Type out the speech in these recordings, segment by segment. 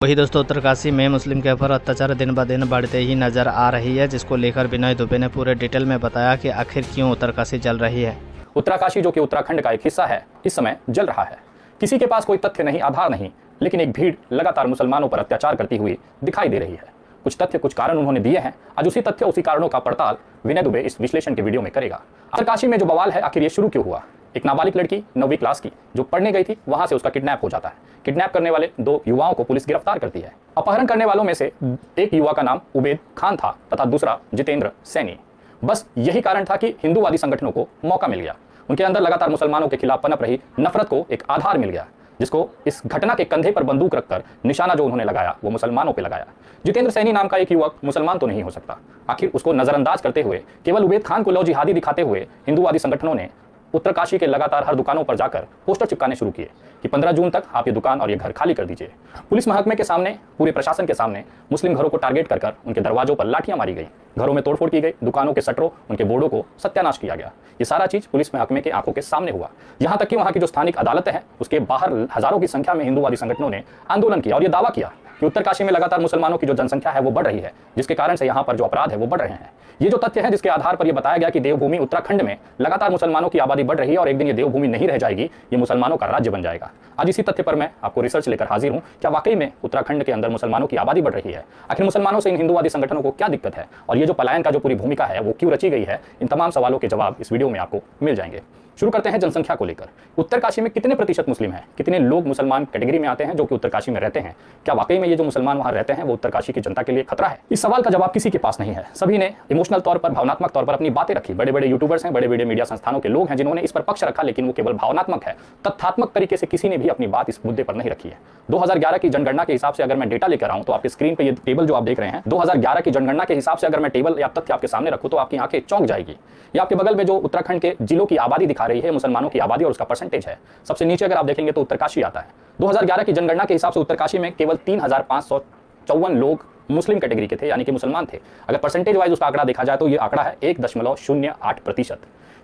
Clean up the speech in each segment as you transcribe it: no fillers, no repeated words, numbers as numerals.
वही दोस्तों, उत्तरकाशी में मुस्लिम के ऊपर अत्याचार दिन ब दिन बढ़ते ही नजर आ रही है, जिसको लेकर विनय दुबे ने पूरे डिटेल में बताया कि आखिर क्यों उत्तरकाशी जल रही है। उत्तरकाशी जो कि उत्तराखंड का एक हिस्सा है, इस समय जल रहा है। किसी के पास कोई तथ्य नहीं, आधार नहीं, लेकिन एक भीड़ लगातार मुसलमानों पर अत्याचार करती हुई दिखाई दे रही है। कुछ तथ्य, कुछ कारण उन्होंने दिए हैं। आज उसी तथ्य, उसी कारणों का पड़ताल विनय दुबे इस विश्लेषण के वीडियो में करेगा। उत्तरकाशी में जो बवाल है, आखिर ये शुरू क्यों हुआ। एक नाबालिग लड़की 9वीं क्लास की जो पढ़ने गई थी, वहां से उसका किडनैप हो जाता है। किडनैप करने वाले 2 युवाओं को पुलिस गिरफ्तार करती है। अपहरण करने वालों में से एक युवा का नाम उबैद खान था तथा दूसरा जितेंद्र सैनी। बस यही कारण था कि हिंदूवादी संगठनों को मौका मिल गया। उनके अंदर लगातार मुसलमानों के खिलाफ पनप रही नफरत को एक आधार मिल गया, जिसको इस घटना के कंधे पर बंदूक रखकर निशाना जो उन्होंने लगाया वो मुसलमानों पे लगाया। जितेंद्र सैनी नाम का एक युवक मुसलमान तो नहीं हो सकता। आखिर उसको नजरअंदाज करते हुए, केवल उबैद खान को लौ जिहादी दिखाते हुए हिंदूवादी संगठनों ने उत्तरकाशी के लगातार हर दुकानों पर जाकर पोस्टर चिपकाने शुरू किए कि 15 जून तक आप ये दुकान और ये घर खाली कर दीजिए। पुलिस महकमे के सामने, पूरे प्रशासन के सामने मुस्लिम घरों को टारगेट कर उनके दरवाजों पर लाठियां मारी गई, घरों में तोड़फोड़ की गई, दुकानों के शटरों, उनके बोर्डों को सत्यानाश किया गया। ये सारा चीज पुलिस महकमे के आंखों के सामने हुआ। यहाँ तक कि वहाँ की जो स्थानिक अदालतें हैं, उसके बाहर हजारों की संख्या में हिंदूवादी संगठनों ने आंदोलन किया और ये दावा किया कि उत्तरकाशी में लगातार मुसलमानों की जो जनसंख्या है वो बढ़ रही है, जिसके कारण से यहाँ पर जो अपराध है वो बढ़ रहे हैं। ये जो तथ्य है, जिसके आधार पर यह बताया गया कि देवभूमि उत्तराखंड में लगातार मुसलमानों की आबादी बढ़ रही है और एक दिन ये देवभूमि नहीं रह जाएगी, ये मुसलमानों का राज्य बन जाएगा। आज इसी तथ्य पर मैं आपको रिसर्च लेकर हाजिर हूँ। क्या वाकई में उत्तराखंड के अंदर मुसलमानों की आबादी बढ़ रही है? आखिर मुसलमानों से इन हिंदूवादी संगठनों को क्या दिक्कत है? और ये जो पलायन का जो पूरी भूमिका है वो क्यों रची गई है? इन तमाम सवालों के जवाब इस वीडियो में आपको मिल जाएंगे। शुरू करते हैं जनसंख्या को लेकर। उत्तरकाशी में कितने प्रतिशत मुस्लिम हैं? कितने लोग मुसलमान कैटेगरी में आते हैं जो कि उत्तरकाशी में रहते हैं? क्या वाकई में ये जो मुसलमान वहां रहते हैं वो उत्तरकाशी की जनता के लिए खतरा है? इस सवाल का जवाब किसी के पास नहीं है। सभी ने इमोशनल तौर पर, भावनात्मक तौर पर अपनी बातें रखी। बड़े बड़े यूट्यूबर्स हैं, बड़े बड़े मीडिया संस्थानों के लोग हैं जिन्होंने इस पर पक्ष रखा, लेकिन वो केवल भावनात्मक है। तथ्यात्मक तरीके से किसी ने भी अपनी बात इस मुद्दे पर नहीं रखी है। 2011 की जनगणना के हिसाब से अगर मैं डेटा लेकर आऊं तो आपके स्क्रीन पर ये टेबल जो आप देख रहे हैं, 2011 की जनगणना के हिसाब से अगर मैं टेबल या तथ्य आपके सामने रखूं तो आपकी आंखें चौंक जाएगी। ये आपके बगल में जो उत्तराखंड के जिलों की आबादी दिखा रही है, मुसलमानों की आबादी और उसका परसेंटेज है, सबसे नीचे अगर आप देखेंगे तो उत्तरकाशी आता है। 2011 की जनगणना के हिसाब से उत्तरकाशी में केवल 3554 लोग मुस्लिम कैटेगरी के थे, यानी कि मुसलमान थे। अगर परसेंटेज वाइज उसका आंकड़ा देखा जाए तो ये आंकड़ा है 1.08%।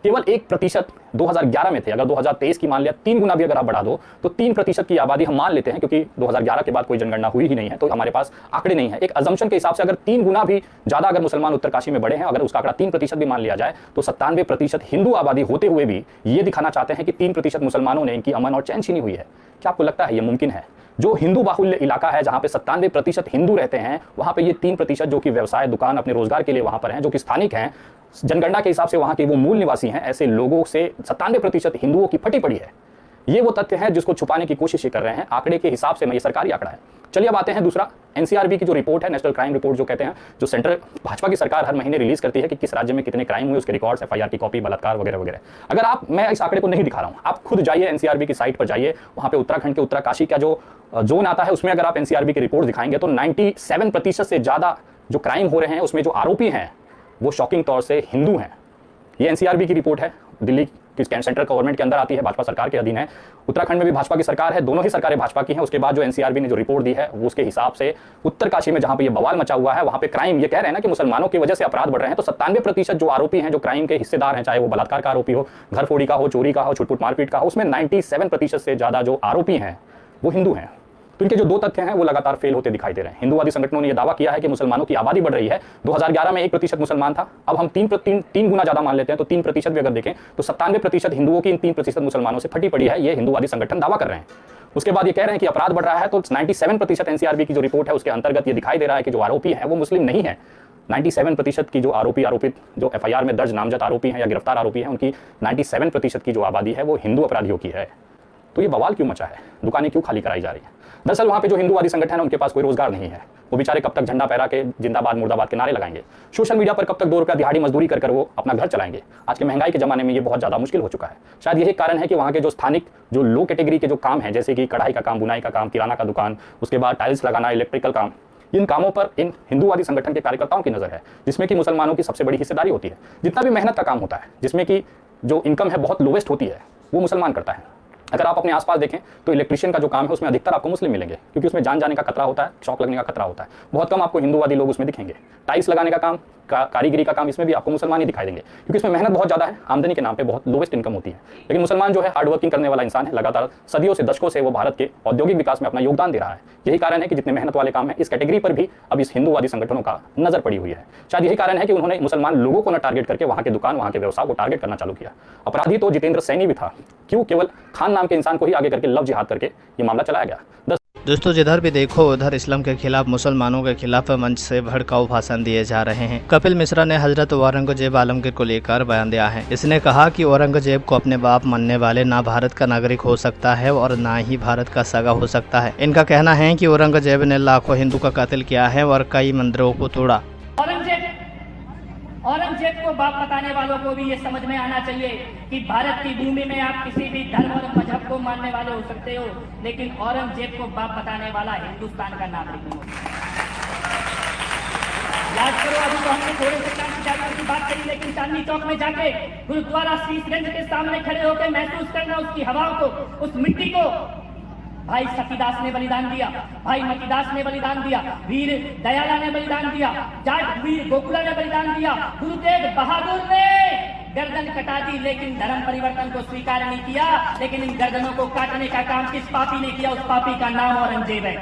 केवल 1% 2011 में थे। अगर 2023 की मान लिया 3 गुना भी अगर आप बढ़ा दो तो 3% की आबादी हम मान लेते हैं, क्योंकि 2011 के बाद कोई जनगणना हुई ही नहीं है तो हमारे पास आंकड़े नहीं है। एक अजम्पशन के हिसाब से अगर 3 गुना भी ज्यादा अगर मुसलमान उत्तरकाशी में बढ़े हैं, अगर उसका आंकड़ा 3% भी मान लिया जाए तो 97% हिंदू आबादी होते हुए भी ये दिखाना चाहते हैं कि 3% मुसलमानों ने इनकी अमन और चैन छीनी हुई है। क्या आपको लगता है ये मुमकिन है? जो हिंदू बाहुल्य इलाका है, जहां पे 97% हिंदू रहते हैं, वहां पे ये 3% जो कि व्यवसाय, दुकान, अपने रोजगार के लिए वहां पर हैं, जो कि स्थानिक हैं, जनगणना के हिसाब से वहां के वो मूल निवासी हैं, ऐसे लोगों से 97% हिंदुओं की फटी पड़ी है। ये वो तथ्य है जिसको छुपाने की कोशिश कर रहे हैं आंकड़े के हिसाब से। ये सरकारी आंकड़ा है। चलिए अब आते हैं दूसरा, एनसीआरबी की जो रिपोर्ट है, नेशनल क्राइम रिपोर्ट जो कहते हैं, जो सेंट्रल भाजपा की सरकार हर महीने रिलीज करती है कि किस राज्य में कितने क्राइम हुए, उसके रिकॉर्ड्स, एफआईआर की कॉपी, बलात्कार वगैरह वगैरह। अगर आप, मैं इस आंकड़े को नहीं दिखा रहा हूं, आप खुद जाइए एनसीआरबी की साइट पर जाइए, वहां पे उत्तराखंड के उत्तरकाशी का जो जोन आता है उसमें अगर आप एनसीआरबी की रिपोर्ट दिखाएंगे तो 97% से ज्यादा जो क्राइम हो रहे हैं उसमें जो आरोपी हैं वो शॉकिंग तौर से हिंदू हैं। ये एनसीआरबी की रिपोर्ट है, दिल्ली की सेंट्रल गवर्नमेंट के अंदर आती है, भाजपा सरकार के अधीन है। उत्तराखंड में भी भाजपा की सरकार है, दोनों ही सरकारें भाजपा की हैं। उसके बाद जो एनसीआरबी ने जो रिपोर्ट दी है वो उसके हिसाब से उत्तरकाशी में जहां पे ये बवाल मचा हुआ है, वहां पे क्राइम, ये कह रहे हैं ना कि मुसलमानों की वजह से अपराध बढ़ रहे हैं, तो 97% जो आरोपी हैं, जो क्राइम के हिस्सेदार हैं, चाहे वो बलात्कार का आरोपी हो, घर फोड़ी का हो, चोरी का हो, छुटपुट मारपीट का हो, उसमें 97% से ज्यादा जो आरोपी हैं वो हिंदू हैं। तो इनके जो 2 तथ्य हैं वो लगातार फेल होते दिखाई दे रहे हैं। हिंदूवादी संगठनों ने यह दावा किया है कि मुसलमानों की आबादी बढ़ रही है। 2011 में 1% मुसलमान था, अब हम 3 गुना ज्यादा मान लेते हैं, तो 3% भी अगर देखें तो 97% हिंदुओं की इन 3% मुसलमानों से फटी पड़ी है। ये हिंदूवादी संगठन दावा कर रहे हैं। उसके बाद ये कह रहे हैं कि अपराध बढ़ रहा है, तो 97% एनसीआरबी की जो रिपोर्ट है उसके अंतर्गत ये दिखाई दे रहा है कि जो आरोपी है वो मुस्लिम नहीं है। 97% की जो आरोपित जो एफआईआर में दर्ज नामजद आरोपी हैं या गिरफ्तार आरोपी हैं, उनकी 97% की जो आबादी है वो हिंदू अपराधियों की है। तो ये बवाल क्यों मचा है? दुकानें क्यों खाली कराई जा रही है? दरअसल वहां पे जो हिंदूवादी संगठन है उनके पास कोई रोजगार नहीं है। वो बेचारे कब तक झंडा फहरा के जिंदाबाद मुर्दाबाद के नारे लगाएंगे? सोशल मीडिया पर कब तक 2 रुपया दिहाड़ी मजदूरी कर वो अपना घर चलाएंगे? आज के महंगाई के जमाने में ये बहुत ज्यादा मुश्किल हो चुका है। शायद यही कारण है कि वहाँ के जो स्थानिक, जो लो कैटेगरी के जो काम है, जैसे कि कढ़ाई का काम, बुनाई का काम, किराना का दुकान, उसके बाद टाइल्स लगाना, इलेक्ट्रिकल काम, इन कामों पर इन हिंदूवादी संगठन के कार्यकर्ताओं की नजर है, जिसमें कि मुसलमानों की सबसे बड़ी हिस्सेदारी होती है। जितना भी मेहनत का काम होता है, जिसमें कि जो इनकम है बहुत लोवेस्ट होती है, वो मुसलमान करता है। अगर आप अपने आसपास देखें तो इलेक्ट्रिशियन का जो काम है उसमें अधिकतर आपको मुस्लिम मिलेंगे, क्योंकि उसमें जान जाने का खतरा होता है, शॉक लगने का खतरा होता है। बहुत कम आपको हिंदूवादी लोग उसमें दिखेंगे। टाइल्स लगाने का काम, कारीगरी का काम, इसमें भी आपको मुसलमान ही दिखाई देंगे, क्योंकि इसमें मेहनत बहुत ज़्यादा है, आमदनी के नाम पे बहुत लोवेस्ट इनकम होती है। लेकिन मुसलमान जो है हार्ड वर्किंग करने वाला इंसान है, लगातार सदियों से, दशकों से वो भारत के औद्योगिक विकास में अपना योगदान दे रहा है। यही कारण है कि जितने मेहनत वाले काम है इस कैटेगरी पर भी अब इस हिंदूवादी संगठनों का नजर पड़ी हुई है। शायद यही कारण है कि उन्होंने मुसलमान लोगों को न टारगेट करके वहां के दुकान, वहां के व्यवसाय को टारगेट करना चालू किया। अपराधी तो जितेंद्र सैनी भी था, क्यों केवल खान नाम के इंसान को ही आगे करके लव जिहाद करके ये मामला चलाया गया। दोस्तों, जिधर भी देखो उधर इस्लाम के खिलाफ, मुसलमानों के खिलाफ मंच से भड़काऊ भाषण दिए जा रहे हैं। कपिल मिश्रा ने हजरत औरंगजेब आलमगीर को लेकर बयान दिया है। इसने कहा कि औरंगजेब को अपने बाप मानने वाले ना भारत का नागरिक हो सकता है और ना ही भारत का सगा हो सकता है। इनका कहना है कि औरंगजेब ने लाखों हिंदू का कत्ल किया है और कई मंदिरों को तोड़ा। औरंगजेब को बाप बताने वालों को भी ये समझ में आना चाहिए कि भारत की भूमि में आप किसी भी धर्म और मजहब को मानने वाले हो सकते हो, लेकिन औरंगजेब को बाप बताने वाला हिंदुस्तान का नागरिक नहीं हो सकता। याद करो, अभी तो हमने थोड़े से क्रांतिकारियों की बात करी, लेकिन चांदनी चौक में जाके गुरुद्वारा शीशगंज के सामने खड़े होकर महसूस करना उसकी हवाओं को, उस मिट्टी को। भाई सतीदास ने बलिदान दिया, भाई मतीदास ने बलिदान दिया, वीर दयाला ने बलिदान दिया, जाट वीर गोकुला ने बलिदान दिया, गुरु तेग बहादुर ने गर्दन कटा दी, लेकिन धर्म परिवर्तन को स्वीकार नहीं किया। लेकिन इन गर्दनों को काटने का काम किस पापी ने किया? उस पापी का नाम औरंगजेब है।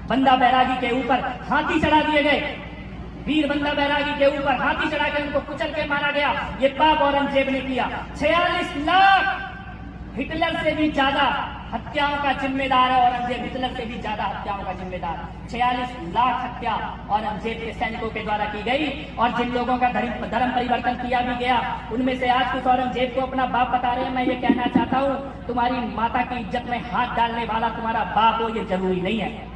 बंदा बैरागी के ऊपर हाथी चढ़ा दिए गए, वीर बंदा बैरागी के ऊपर हाथी चढ़ा के उनको कुचल के मारा गया। ये पाप औरंगजेब ने किया। 46 लाख, हिटलर से भी ज्यादा हत्याओं का जिम्मेदार है औरंगजेब। हिटलर से भी ज्यादा हत्याओं का जिम्मेदार। 46 लाख हत्या औरंगजेब के सैनिकों के द्वारा की गई। और जिन लोगों का धर्म परिवर्तन किया भी गया, उनमें से आज कुछ औरंगजेब को अपना बाप बता रहे हैं। मैं ये कहना चाहता हूँ, तुम्हारी माता की इज्जत में हाथ डालने वाला तुम्हारा बाप हो, ये जरूरी नहीं है।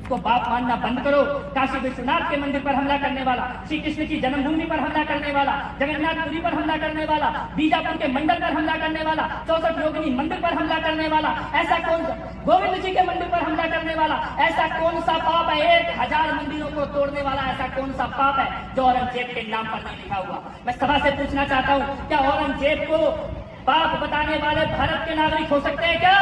को बाप मानना बंद करो। काशी विश्वनाथ के मंदिर पर हमला करने वाला, श्री कृष्ण की जन्मभूमि पर हमला करने वाला, जगन्नाथपुरी पर हमला करने वाला, बीजापुर के मंडल पर हमला करने वाला, 64 योगिनी मंदिर पर हमला करने वाला, ऐसा कौन सा, गोविंद जी के मंदिर पर हमला करने वाला, ऐसा कौन सा पाप है? 1000 मंदिरों को तोड़ने वाला ऐसा कौन सा पाप है जो औरंगजेब के नाम पर नहीं लिखा हुआ? मैं सभा से पूछना चाहता हूँ, क्या औरंगजेब को बाप बताने वाले भारत के नागरिक हो सकते हैं क्या?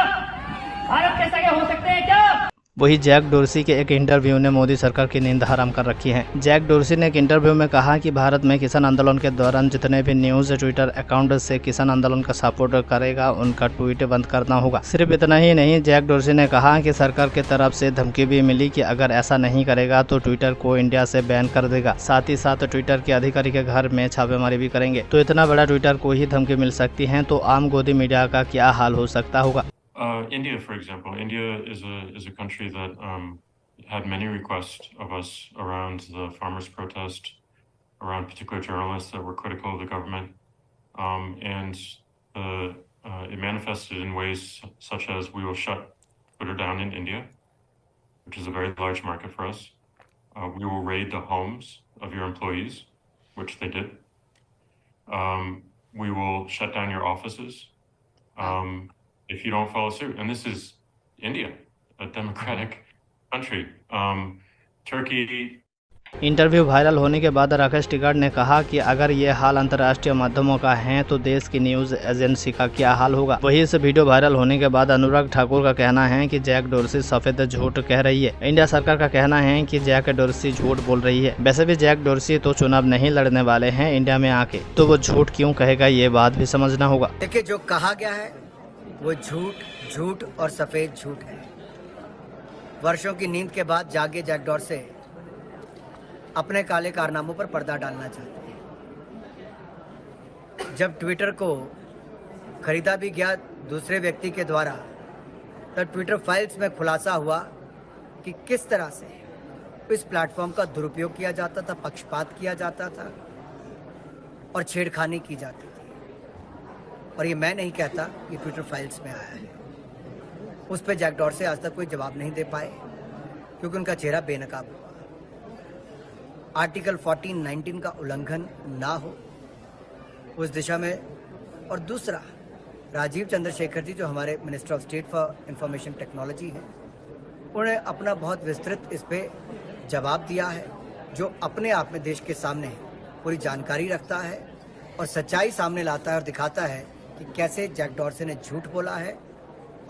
भारत के सगे हो सकते हैं क्या? वही जैक डोर्सी के एक इंटरव्यू ने मोदी सरकार की नींद हराम कर रखी है। जैक डोर्सी ने एक इंटरव्यू में कहा कि भारत में किसान आंदोलन के दौरान जितने भी न्यूज ट्विटर अकाउंट से किसान आंदोलन का सपोर्ट करेगा, उनका ट्वीट बंद करना होगा। सिर्फ इतना ही नहीं, जैक डोर्सी ने कहा कि सरकार की तरफ से धमकी भी मिली कि अगर ऐसा नहीं करेगा तो ट्विटर को इंडिया से बैन कर देगा। साथ ही साथ ट्विटर के अधिकारी के घर में छापेमारी भी करेंगे। तो इतना बड़ा ट्विटर को ही धमकी मिल सकती है, तो आम गोदी मीडिया का क्या हाल हो सकता होगा। India, for example, India is a country that had many requests of us around the farmers' protest, around particular journalists that were critical of the government, and it manifested in ways such as we will shut Twitter down in India, which is a very large market for us. We will raid the homes of your employees, which they did. We will shut down your offices. If you don't follow suit. And this is India, a democratic country. Turkey. Interview viral होने के बाद राकेश टिकैत ने कहा कि अगर ये हाल अंतर्राष्ट्रीय माध्यमों का है तो देश की न्यूज एजेंसी का क्या हाल होगा। वही इस वीडियो वायरल होने के बाद अनुराग ठाकुर का कहना है कि जैक डोर्सी सफेद झूठ कह रही है। इंडिया सरकार का कहना है कि जैक डोर्सी झूठ बोल रही है। वैसे भी जैक डोर्सी तो चुनाव नहीं लड़ने वाले हैं इंडिया में आके, तो वो झूठ क्यों कहेगा, ये बात भी समझना होगा। देखिए, जो कहा गया है वो झूठ और सफेद झूठ है। वर्षों की नींद के बाद जागे जैक डोर्सी अपने काले कारनामों पर पर्दा डालना चाहते हैं। जब ट्विटर को खरीदा भी गया दूसरे व्यक्ति के द्वारा, तब ट्विटर फाइल्स में खुलासा हुआ कि किस तरह से इस प्लेटफॉर्म का दुरुपयोग किया जाता था, पक्षपात किया जाता था और छेड़खानी की जाती थी। और ये मैं नहीं कहता, ये ट्विटर फाइल्स में आया है। उस पर जैक डोर्सी आज तक कोई जवाब नहीं दे पाए क्योंकि उनका चेहरा बेनकाब हुआ। आर्टिकल 14-19 का उल्लंघन ना हो उस दिशा में। और दूसरा, राजीव चंद्रशेखर जी जो हमारे minister of state for information technology हैं, उन्होंने अपना बहुत विस्तृत इस पर जवाब दिया है, जो अपने आप में देश के सामने पूरी जानकारी रखता है और सच्चाई सामने लाता है और दिखाता है कि कैसे जैक डॉर्सी ने झूठ बोला है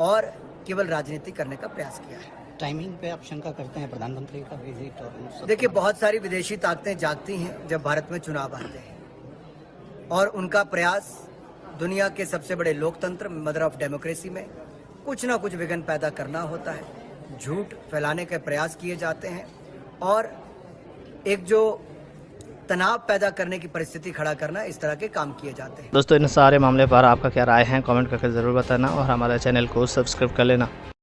और केवल राजनीति करने का प्रयास किया है। टाइमिंग पे आप शंका करते हैं प्रधानमंत्री का विजिट और उन सब देखिए, बहुत सारी विदेशी ताकतें जागती हैं जब भारत में चुनाव आते हैं, और उनका प्रयास दुनिया के सबसे बड़े लोकतंत्र, मदर ऑफ डेमोक्रेसी में कुछ ना कुछ विघ्न पैदा करना होता है। झूठ फैलाने के प्रयास किए जाते हैं और एक जो तनाव पैदा करने की परिस्थिति खड़ा करना, इस तरह के काम किए जाते हैं। दोस्तों इन सारे मामले पर आपका क्या राय है कमेंट करके ज़रूर बताना और हमारे चैनल को सब्सक्राइब कर लेना।